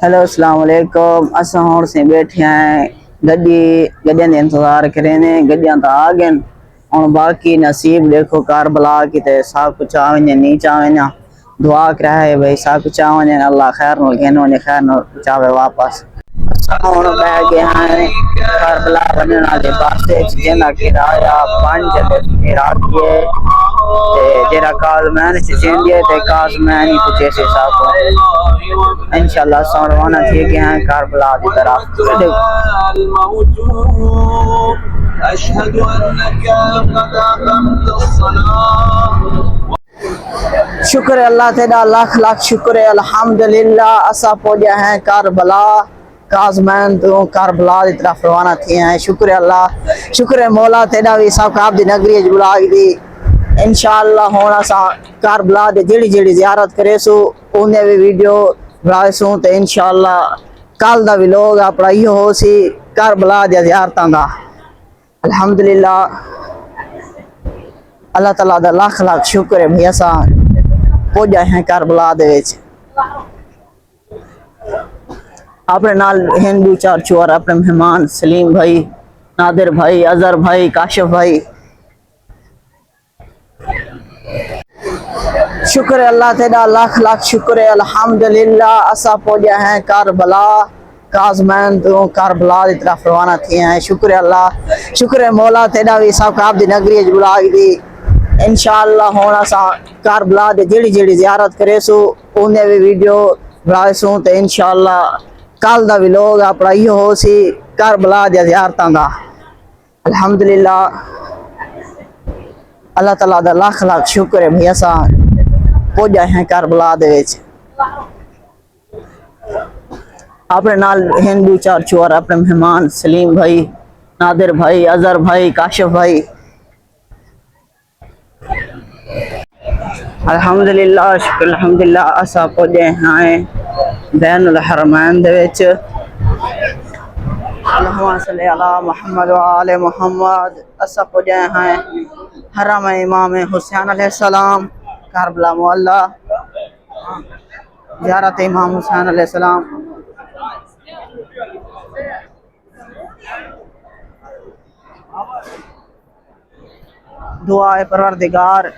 Hello अस्सलाम वालेकुम। असां हुण से बैठे हैं गड्डियां दे इंतजार करे ने। गड्डियां तो आ गए और बाकी नसीब देखो कारबला की ते सब कुछ आ वने नी चावने। दुआ करा है भाई सब कुछ आ वने अल्लाह खैर नो घेनो ने खैर नो चावे वापस। हुण बैठ गए हैं कारबला बनने वाले पासे जिन्ना किराया 5 इराकी ते जेरा काजमैन सिंधिया ते काजमैन ही कुछ ऐसे हिसाब इंशाल्लाह सौ रवाना थी गए हैं कारबला की तरफ। शुक्र है अल्लाह तेरा लाख लाख शुक्र है अल्हम्दुलिल्लाह। असा पहुंचा है कारबला काजमैन तो कारबला की तरफ रवाना थे हैं। शुक्र है अल्लाह शुक्र है मौला तेरा भी सब आप दी नगरी बुला दी। इंशाअल्लाह हुण असा कारबला दे जेड़ी जेड़ी ज़ियारत करे सो उन्हें भी वीडियो बनाए सो ते इंशाअल्लाह कल दा व्लॉग अपना यो हो सी कारबला दी ज़ियारतां दा। अल्हम्दुलिल्लाह अल्लाह ताला दा लाख लाख शुक्र है भाई असा पहुंचा है कारबला दे विच। अपने नाल हिंदू चार चोर अपने मेहमान सलीम भाई, नादिर भाई, अजहर भाई, काशिफ भाई। शुक्र है अल्लाह तेरा लाख लाख शुक्र है अल्हम्दुलिल्लाह। असा पहुंचा है कारबला काजमैन तो कारबला की तरफ रवाना थे हैं। शुक्र है अल्लाह शुक्र है मौला तेरा भी सब आप दी नगरी बुला दी। इंशाअल्लाह हुण असा कारबला दे जेड़ी जेड़ी ज़ियारत करे सो उन्हें भी वीडियो बनाए सो ते इंशाअल्लाह कल दा व्लॉग अपना यो हो सी कारबला दी ज़ियारतां दा। अल्हम्दुलिल्लाह अल्लाह ताला दा लाख लाख शुक्र है भाई असा पहुंचा है कारबला दे विच। अपने नाल हिंदू चार चोर अपने मेहमान सलीम भाई, नादिर भाई, अजहर भाई, काशिफ भाई। अल्हम्दुलिल्लाह शुक्र अल्हम्दुलिल्लाह असा पहुंचे हैं बैनुल हरमैन दे विच। अल्लाहुम्मा सल्ली अला मुहम्मद व आले मुहम्मद। असा पहुंचे हैं हरम इमाम हुसैन अलैहिस्सलाम कारबला मोहल्ला ज़ियारत इमाम हुसैन अलैहिस्सलाम। दुआ है परवरदिगार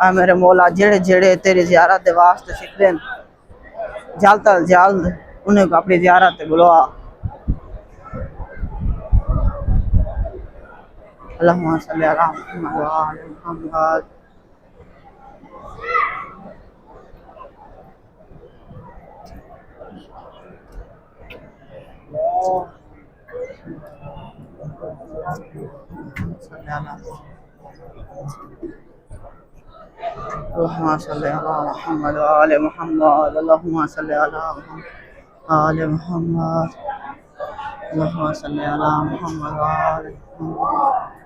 आ मेरे मौला जेड़े जेड़े तेरी ज़ियारत दे वास्ते सिकदे जल्द अज जल्द उन्हें को अपनी ज़ियारत ते बुलवा। अल्लाहुम्मा सल्ली अला मुहम्मद व आले मुहम्मद। अल्लाहुम्मा सल्ली अला मुहम्मद व आले मुहम्मद। अल्लाहुम्मा सल्ली अला मुहम्मद आले मुहम्मद। अल्लाहुम्मा सल्ली अला मुहम्मद व आले मुहम्मद।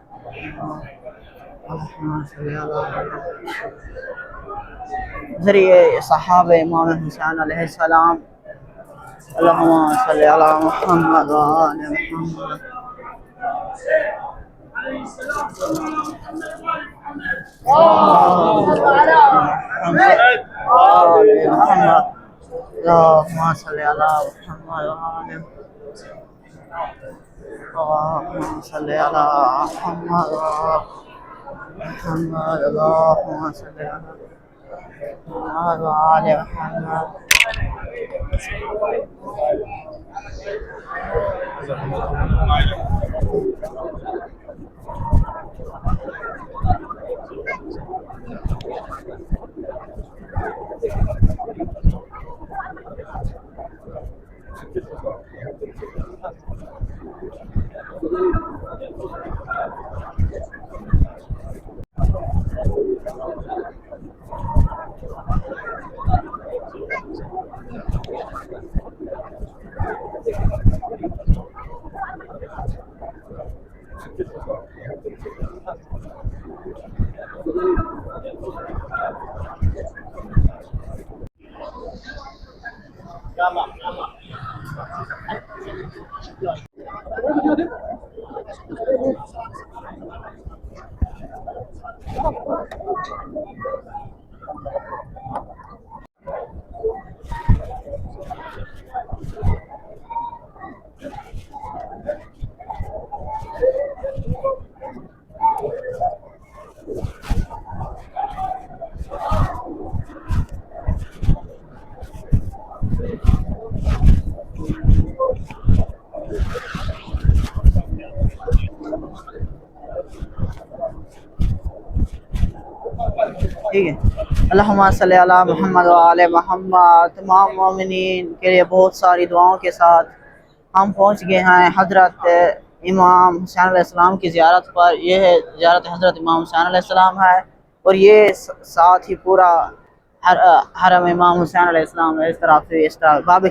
अल्लाहुम्मा सल्ली अला ज़रिए सहाबे इमाम हुसैन अलैहिस्सलाम। अल्लाहुम्मा सल्ली अला मुहम्मद व आले मुहम्मद। अल्लाहुम्मा सल्ली अला मुहम्मद व आले अल्लाहुम्मा सल्ली अला मुहम्मद व मुहम्मद। अल्लाहुम्मा सल्ली अला मुहम्मद व आले मुहम्मद। ठीक है। अल्लाहुम्मा सल्ली अला मोहम्मद व आले मोहम्मद। तमाम मोमिनीन के लिए बहुत सारी दुआओं के साथ हम पहुँच गए हैं हज़रत इमाम हुसैन अलैहिस्सलाम की ज़ियारत पर। यह है ज़ियारत हज़रत इमाम हुसैन अलैहिस्सलाम है, और ये साथ ही पूरा हरम इमाम हुसैन अलैहिस्सलाम है। इस तरफ से इस तरफ बाब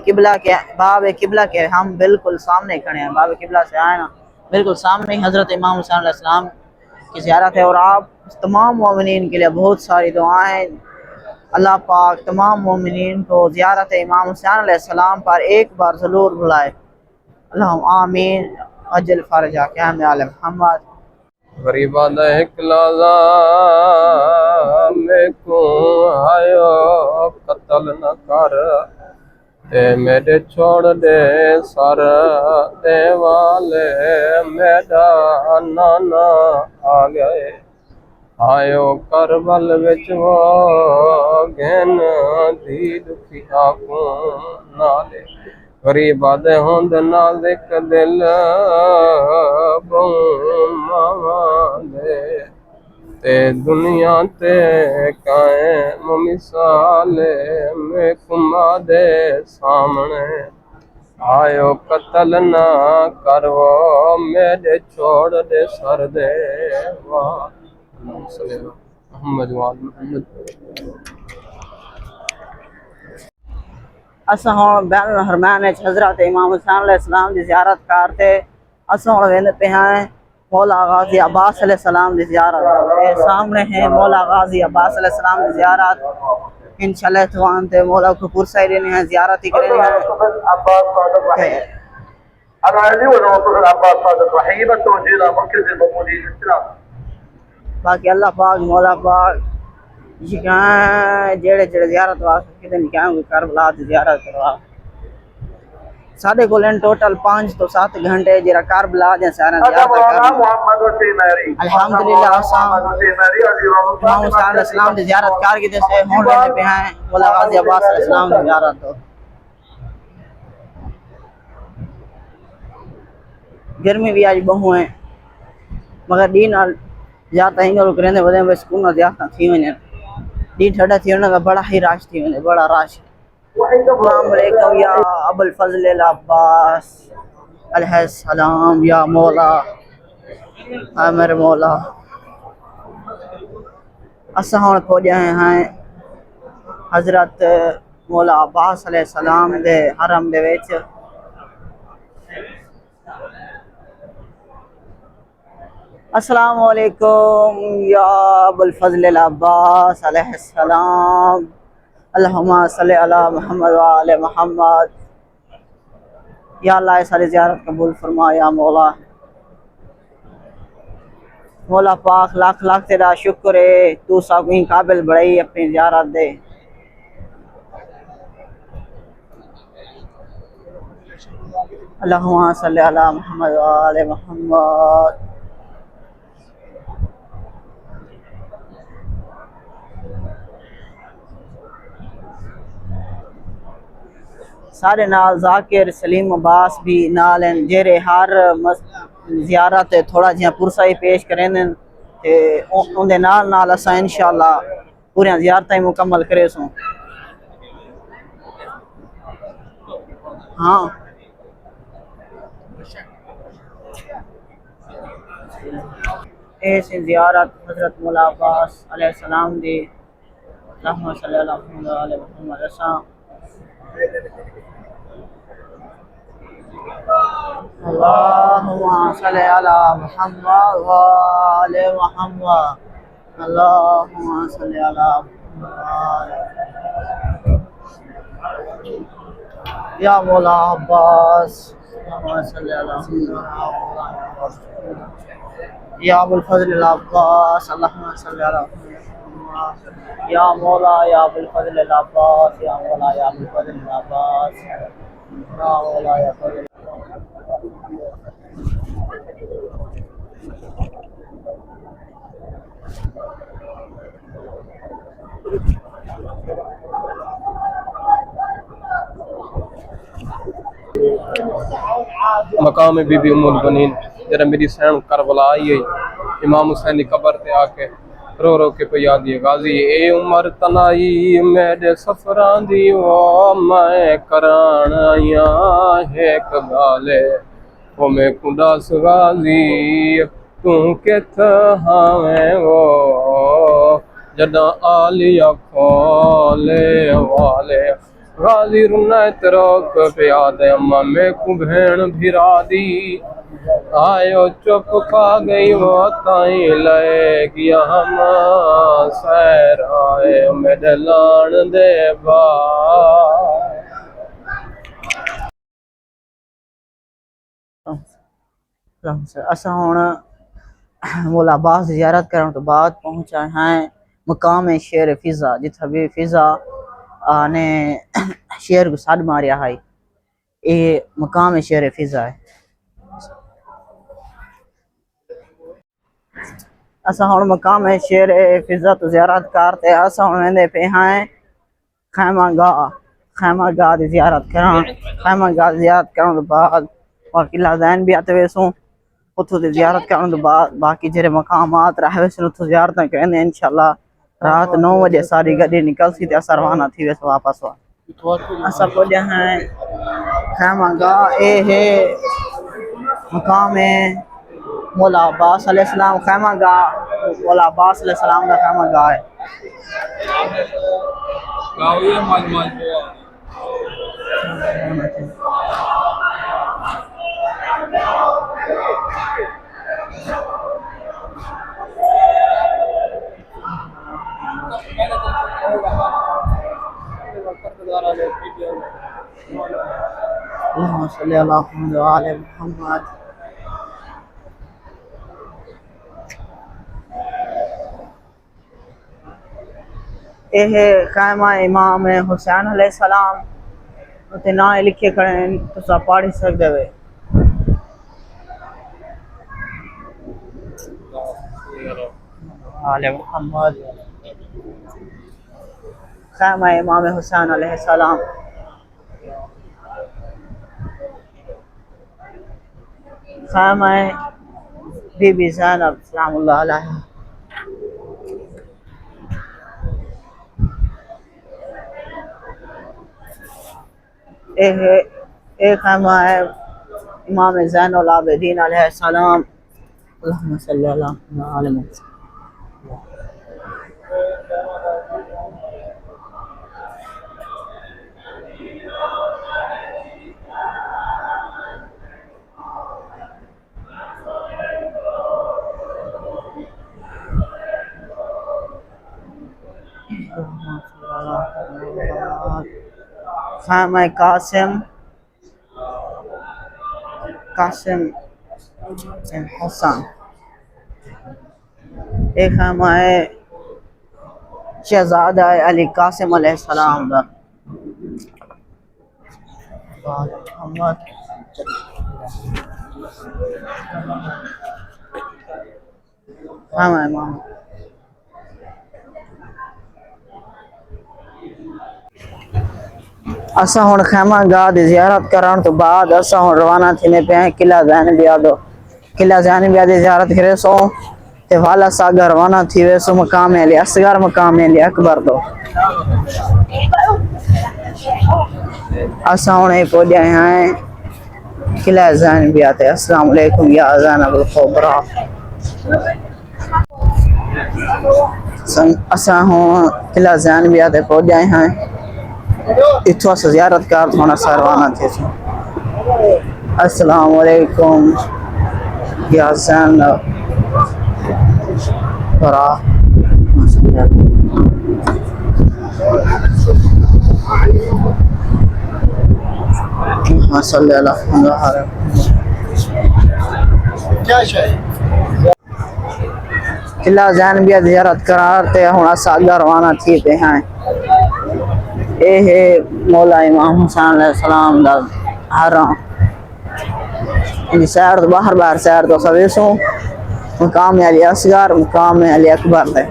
किबला के हम बिल्कुल सामने खड़े हैं। बाब किबला से आए ना, बिल्कुल सामने ही हज़रत इमाम हुसैन अलैहिस्सलाम की ज़ियारत है। और आप तमाम मोमिनीन के लिए बहुत सारी दुआएं। अल्लाह पाक तमाम मोमिनीन को ज़ियारत इमाम हुसैन अलैहिस्सलाम पर एक बार ज़रूर बुलाए। अल्लाहुम्मा आमीन। अजल फरजा क्या आलम मोहम्मद। गरीबा दहकलाजा में को आयो कत्ल न कर ते मेरे छोड़ दे सर दे वाले मेरा नाना आ गए। आयो करबल विच वो घेन धी दुखिया को नाले गरीबा दे होंद नाल एक दिल मावा दे ते दुनिया ते कायम मिसाल में कुमा दे सामने आयो कत्ल ना करवो मेरे छोड़ दे सर दे वाह मोहम्मद वाल मोहम्मद। असां हुण बैनुल हरमैन हज़रत इमाम हुसैन अलैहिस्सलाम की ज़ियारत करते। असां हुण वेंदे पे हैं मौला गाजी अब्बास अलैहिस्सलाम की ज़ियारत। ये सामने है मौला गाजी अब्बास अलैहिस्सलाम की ज़ियारत। इंशाअल्लाह तुआन ते मौला को पुरसा देने हैं, ज़ियारत ही करनी है। बाकी अल्लाह पाक मौला पाक जेड़े जेड़े ज़ियारत वास्ते कितने क्या करबला दी ज़ियारत करवा। साढ़े को टोटल 5 तो 7 घंटे जरा करबला दे सारा ज़ियारत कर। अल्हम्दुलिल्लाह इमाम हुसैन अलैहिस्सलाम की ज़ियारत कर के से होने लेते पे हैं मौला गाजी अब्बास अलैहिस्सलाम की ज़ियारत। गर्मी भी आज बहु है, मगर डी नाल ज़्यादा हिंग रुक रहंदे वदे में सुकून ज़्यादा थी वने। डी ठंडा थी वने का बड़ा ही रश थी वने, बड़ा रश। अस्सलाम वालेकुम या अबुल फजल अल अब्बास अलैहिस्सलाम या मौला अमर मौला। असां हुण पहुंचे हैं हज़रत मौला अब्बास अलैहिस्सलाम दे हरम दे विच। अस्सलाम वालेकुम या अबुल फजल अल अब्बास अलैहिस्सलाम। अल्लाहुम्मा सल्ली अला मोहम्मद व आले मोहम्मद। या अल्लाह सारी ज़ियारत कबूल फरमा या मौला। मौला पाक लाख लाख तेरा शुक्र है, तू सब ही काबिल बढ़ाई अपनी ज़ियारत दे। अल्लाहुम्मा सल्ली अला मोहम्मद व आले मोहम्मद। सारे नाल जाकिर सलीम अब्बास भी नाल हैं, जेरे हर ज़ियारत थोड़ा जिहा पुरसा ही पेश करें ते उनके नाल नाल असां इंशाअल्लाह पूरी ज़ियारत मुकम्मल करे सो। हाँ ऐसी ज़ियारत हज़रत मौला अब्बास अलैहिस्सलाम दी। अल्लाहुम्मा सल्ली अला मुहम्मद व आले मुहम्मद। असां अल्लाहुम्मा सल्ली अला मुहम्मद व आले मुहम्मद। अल्लाहुम्मा सल्ली अला मुहम्मद या मौला अब्बास। अल्लाहुम्मा सल्ली अला मुहम्मद या अबुल फजल अल अब्बास। अल्लाहुम्मा सल्ली अला मुहम्मद या मौला या अबुल फजल अल अब्बास। या मौला या अबुल फजल अल अब्बास। या मौला या फजल। मकाम बीबी उम्मुल बनीन जरा मेरी सैन करबला आई है इमाम हुसैन की कब्र ते आके रो रो के पिया दी गाजी ए उमर तनाई मेरे सफरां दी ओ मैं कराण आया है कगाले ओ मैं कुंडास गाजी तू किथ हावे वो जदा आलिया खोले वाले गाजी रुना तरक पिया दे अम्मा मैं को भेण भिरा दी आयो चुप खा गई वो ताई ले गया हम सैर आए मेरे लाण दे बार असा हुण मौला अब्बास ज़ियारत करण तो बाद पहुंचा हैं मकाम शेर फिजा जिथे भी फिजा ने शेर को सड मारिया है ये मकाम शेर फिजा है। असा हुण मकाम शेर फिजा तो ज़ियारत करते असा हुण वेंदे पे हैं खैमा गाह दी ज़ियारत करण खैमा गाह ज़ियारत करण तो बाद और किला ज़ैन भी आते वेसों उतो दी ज़ियारत करण तो बाद बाकी जेरे मकामात रहे वेसन उतो ज़ियारत करेंगे इंशाल्लाह। रात 9 बजे सारी गड्डी निकलसी ते असा रवाना थी वेस वापस वा असा पहुंचे हैं खैमा गाह ए है मकाम मौला अब्बास अलैहिस्सलाम खैमा गाह मौला अब्बास अलैहिस्सलाम का खैमा गाह है। अल्लाहुम्मा सल्ली अला मुहम्मद व आले मुहम्मद। ये कायमा इमाम हुसैन अलैहिस्सलाम उते ना लिखे खड़े तुसा पढ़ी सकदे वे। आले मुहम्मद कायमा इमाम हुसैन अलैहिस्सलाम कायमा बीबी ज़ैनब सलामुल्लाह अलैहा एक खैमा है इमाम ज़ैनुल आबिदीन अलैहिस्सलाम। अल्लाहुम्मा सल्ली अला मुहम्मद। खैमा कासिम हसन एक खैमा है शहजादा अली कासिम अलैहिस्सलाम दा मोहम्मद खैमा इमाम असा हुण खैमा गाह दी ज़ियारत करण तो बाद असा हुण रवाना थीने पे हैं किला ज़ैन बिया दी ज़ियारत करे सो ते वाला सागर रवाना थी वेसो मकाम अली असगर मकाम अली अकबर दो असा हुण पहुंचे हैं किला ज़ैन बिया ते। अस्सलाम वालेकुम या ज़ैनबुल कुबरा। असा हुण किला ज़ैन बिया ते पहुंचे हैं इथों अस ज़ियारत कर थोड़ा सा रवाना थे। अस्सलाम वालेकुम या ज़ैनब कुबरा। किला ज़ैन बिया ज़ियारत कराते हुण अस अग्गे रवाना थी पे हैं। ये है मौला इमाम हुसैन अलैहिस्सलाम दा हरा इन सैर तो बाहर सैर तो सवेसों मकाम अली असगर मकाम अली अकबर है।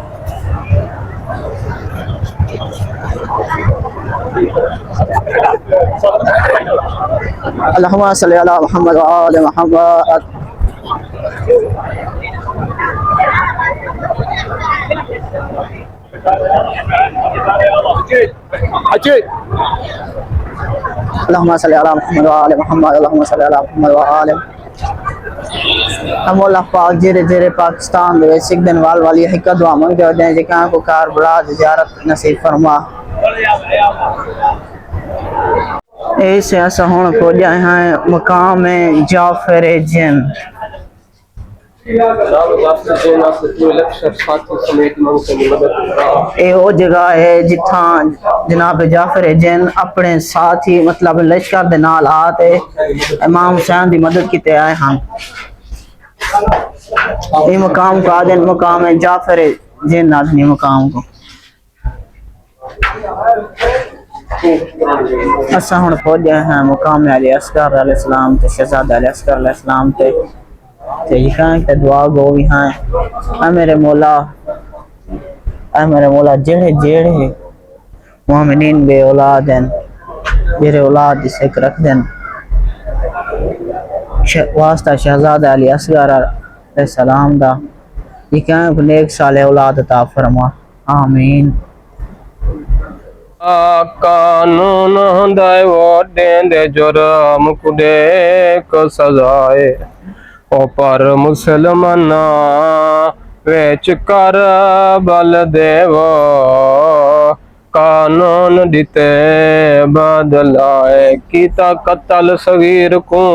अल्लाहुम्मा सल्ली अला मुहम्मद व आले मुहम्मद। अल्लाहुम्मा सल्ली अला मुहम्मद व आले मुहम्मद, अल्लाहुम्मा सल्ली अला मुहम्मद व आले। अल्लाह पाक जेरे जेरे पाकिस्तान दे विच सिख दिन वाली हिक दुआ मंगदे वदे जेका को कार बड़ा ज़ियारत नसीब फरमा। ऐसे असा हुण पहुंचा हैं मकाम जाफर जिन। ये वो जगह है जिथा जनाब जाफर जिन अपने साथी मतलब लश्कर दे नाल आते इमाम हुसैन दी मदद कीते आए हैं। ये मकाम का दिन मकाम है जाफर जिन आदमी मकाम को असा हुण पहुंच गए हैं मुकाम अली असगर अलैहिस्सलाम ते शहजादा अली असगर अलैहिस्सलाम ते यहां के दुआ गो भी हैं। ऐ मेरे मौला जेड़े जेड़े मोमिनीन बे औलाद हैं जेरे औलाद जिसे रख देन वास्ता शहजादा अली असगर अलैहिस्सलाम दा यहां को नेक साले औलाद अता फरमा आमीन। कानून दाए वो देंदे जुर्म कुदे को सजाए ओ पर मुसलमाना वेच कर बल देवो कानून दिते बदलाए कीता कतल सगीर को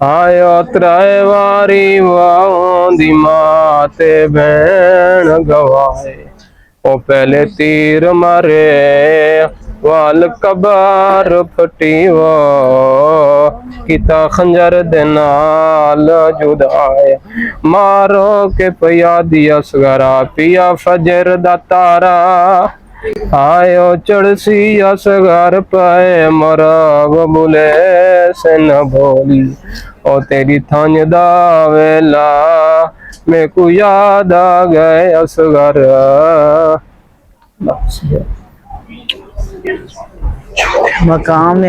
आयो त्राए वारी वाओंदी माते भैन गवाए ओ पहले तीर मारे वाल कबार फटी वो किता खंजर दे नाल जुदाए मारो के पिया दिया सगरा पिया फजर दा तारा आयो चढ़सी असगर पाए मरब बुले से न भोली ओ तेरी थान दा वेला मेरे को याद आ गए असगर। मकाम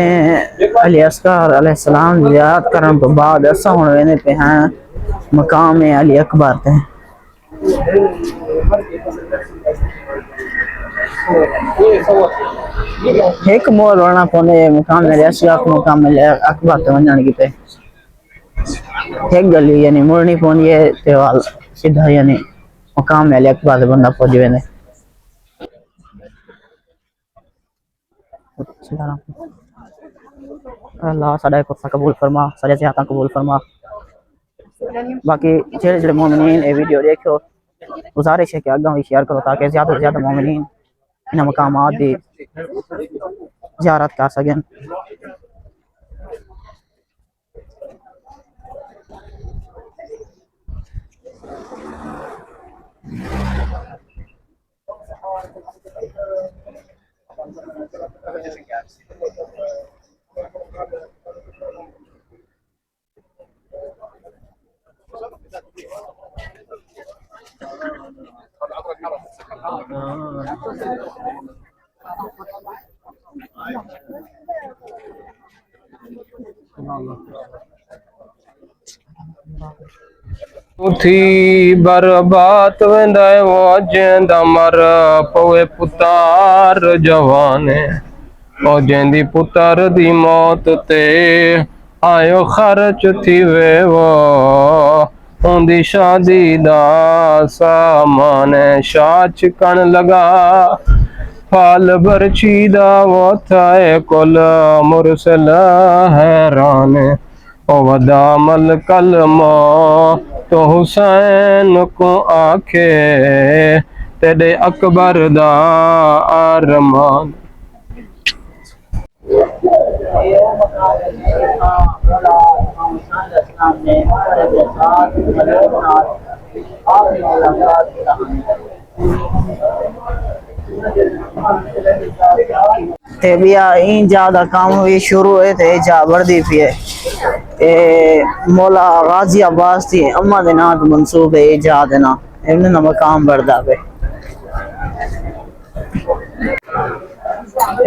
अली असगर अलैहिस्सलाम याद करन तो बाद असा हुण वेने पे हैं मकाम अली अकबर ते एक मोर वरना पौने मकाम अली असगर मकाम अली अकबर ते वणन की पे एक गली यानी मुड़नी पौनी है ते वाल सीधा यानी मकाम अली अकबर ते बंदा पहुंच वेने। अल्लाह साडा कुर्सा कबूल फरमा सारे ज़ियारतां कबूल फरमा। बाकी जेड़े जेड़े मोमिनीन ये वीडियो देखो गुजारिश है कि आगे भी शेयर करो ताकि ज़्यादा से ज़्यादा मोमिनीन इन मकामात दी ज़ियारत कर सकें। थी बर्बाद वेंदा वो जेंदा मर पवे पुतार जवाने ओ जेंदी पुतार दी मौत ते आयो खर्च थी वे वो उंदी शादी दा सामान शाच कण लगा फाल बरछी दा वो थाए कोल मुरसल हैरान ओ वदा मल कलमो तो हुसैन को आखे तेरे अकबर दा अरमान। ते बिया इन ज्यादा काम हुई शुरू है ते जा वर्दी पी है ए मौला गाजी अब्बास थी अम्मा दे नाम मंसूब है जा देना इन्हें ना मकाम बढ़दा पे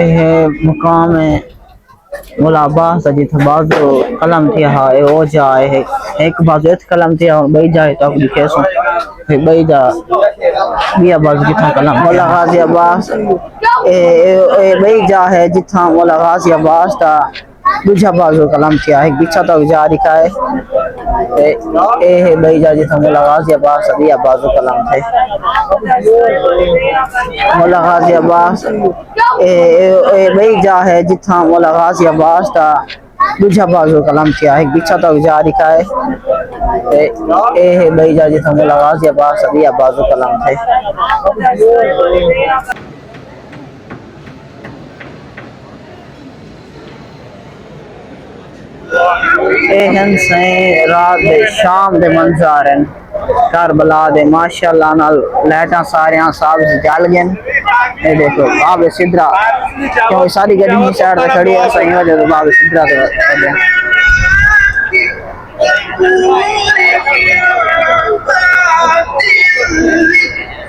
ए मकाम है मौला अब्बास जिथे बाजू कलम थी हा ए ओ जाए है एक बाजू कलम थी और बई जाए तो लिखे सो बई जा बिया बाज किथा कलम मौला गाजी अब्बास ए बई जा है जिथा मौला गाजी अब्बास दा दूजा बाजू कलम किया है बिछा तो जारी का है ए बई जा जिथा मौला गाजी अब्बास बिया बाजू कलम थे मौला गाजी अब्बास ए बई जा है जिथा मौला गाजी अब्बास दा दूजा बाजू कलम किया है बिछा तो जारी का है ए बई जा जिथा मौला गाजी अब्बास बिया बाजू कलम थे रात दे शाम दे मंजर हैं करबला दे माशाअल्लाह नाल लाइटां सारियां साब्ज जल गए ये देखो बाबे सिदरा क्यों सारी गड्डी साइड पे खड़ी है सही वजह से बाबे सिदरा तो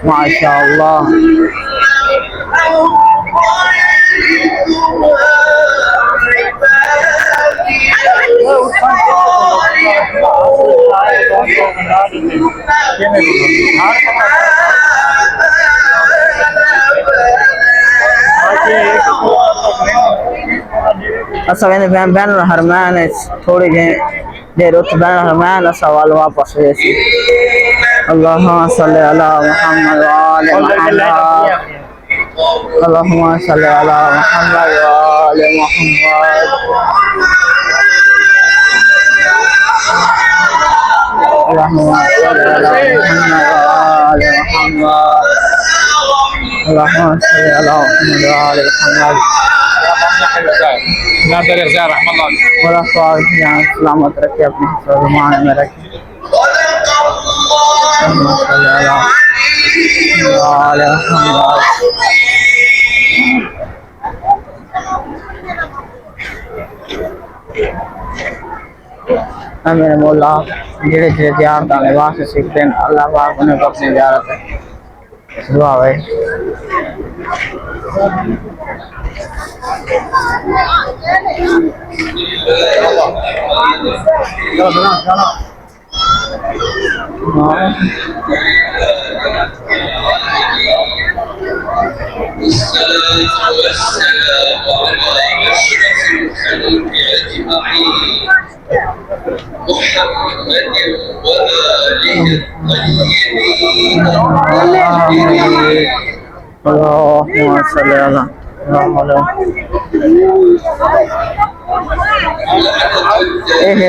माशाअल्लाह असा बैन हरमैन थोड़ी देर उत बैन हरमैन असा वाल वापस वेसी अल्लाहुम्मा सल्ली अला मुहम्मद व आले मुहम्मद अल्लाहुम्मा सल्ली अला मुहम्मद व आले मुहम्मद अल्लाहुम्मा सल्ली अला मुहम्मद व आले मुहम्मद अल्लाहुम्मा सल्ली अला मुहम्मद व आले मुहम्मद ना तेरे से रहमत अल्लाह बड़ा स्वागत है सलामत रखे अपने फरमान में रखे मेरे मौला जेड़े जेड़े जियारत आने वास्ते सीखते हैं अल्लाह पाक उन्हें अपनी जियारत है दुआ है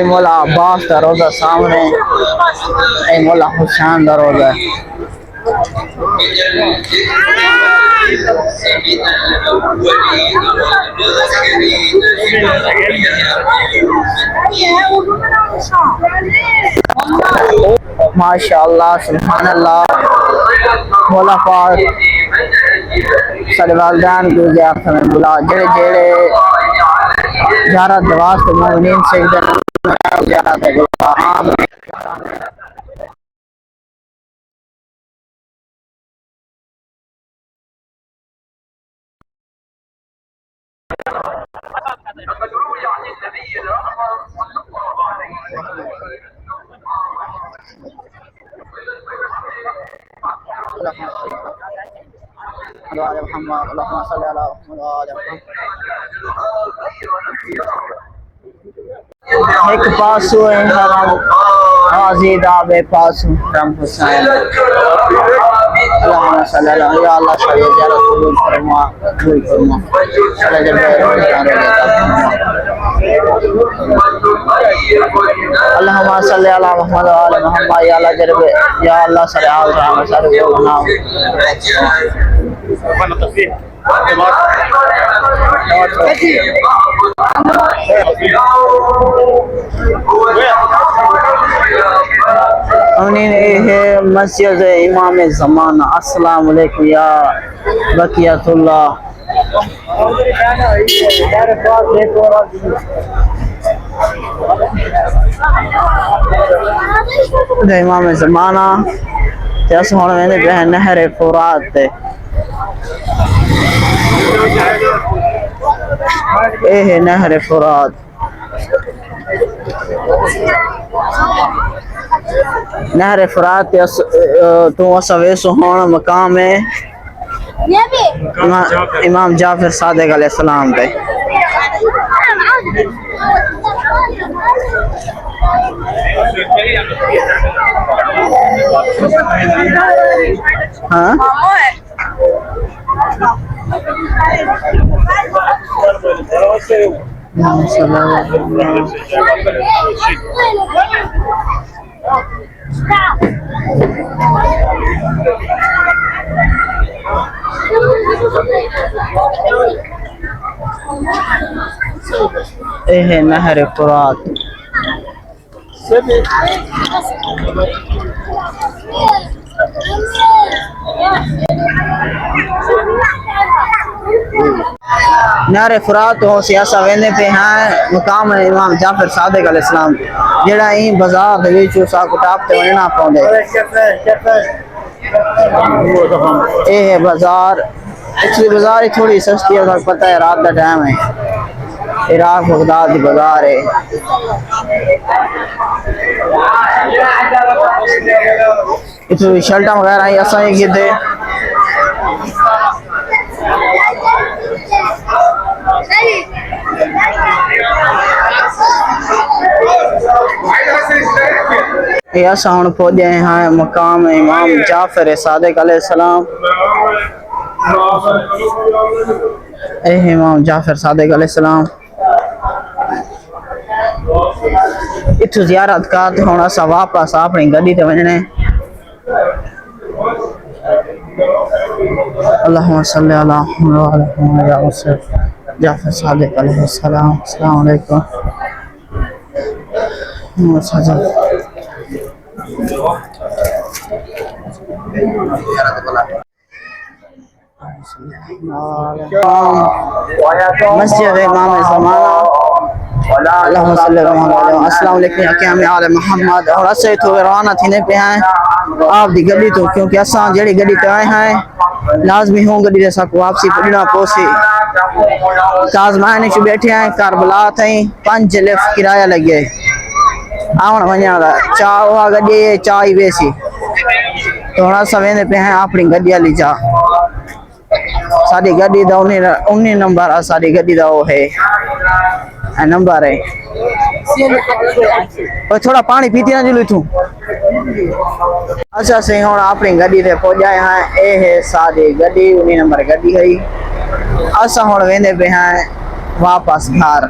मौला अब्बास का रोजा सामने मौला हुसैन का रोजा माशाअल्लाह सुभान अल्लाह मौला पाक सारे वालिदैन को ज़ियारत में बुला जेड़े जेड़े ज़ियारत वास्ते मोमिनीन सजदे ज़ियारत बुला आमीन एक पासो है हराम आज़ीद आबे पासो राम हुसैन अल्लाहुम्मा सल्ली अला या अल्लाह शरीय ज़ियारत कबूल फरमा सल्ले अल्लाहुम्मा सल्ली अला मुहम्मद व आले मुहम्मद या अल्लाह जरबे या अल्लाह सल्ली अला मुहम्मद सारे को नाम मस्जिद इमाम ज़माना अस्सलाम वालेकुम या बकियतुल्लाह इमाम ज़माना ते अस हुण वेंदे पे नहर फुरात ते ए नहर फुरात नहर फरात तो असा वेसो होण मकाम है इमाम जाफर सादिक अलैहिस्सलाम पे। हाँ ये नहर फरात। नहर फरात हो सियासा वेंदे पे हैं मकाम है इमाम जाफर सादिक अलैहिस्सलाम जेड़ा ई बाजार दे विच सा कुटाप ते वणना पौंदे। ये है बाजार, एक्चुअली बाजार थोड़ी सस्ती है, पता है रात का टाइम है, इराक बगदाद की बाजार है। इतनी शर्टा वगैरह असा ही गिदे असा हुण पहुंचे हैं मकाम इमाम जाफर सादिक अलैहिस्सलाम। इमाम जाफर सादिक अलैहिस्सलाम इथु जियारत कर हुण असा वापस अपनी गड्डी ते वजने। अल्लाहुम्मा सल्ली अला मुहम्मद जाफर सादिक अलैहिस्सलाम। अस्सलाम वालेकुम। मस्जिद इमाम ज़माना। अल्लाहुम्मा सल्ली अला मुहम्मद। अस्सलाम वालेकुम या क्या मैं आले मोहम्मद और असे तो रवाना थीने पे हैं आप दी गड्डी तो, क्योंकि असा जेड़ी गड्डी ते आए हैं लाजमी हो गड्डी दे साक वापसी पुडना पोसी। काजमाने च बैठे हैं करबला थई 5 लिफ्ट किराया लगे आवन वणा दा चा वा गड्डी चा ही वेसी तो हुण असा वेंदे पे हैं अपनी गड्डी वाली चा। साडी गड्डी दा 19 नंबर साडी गड्डी दा वो है नंबर है। और थोड़ा पानी पीती ना जिलू तू। अच्छा से हुण अपनी गड्डी ते पहुंचाए हैं। ए है साडी गड्डी 19 नंबर गड्डी है। असा हुण वेंदे पे हैं वापस घर।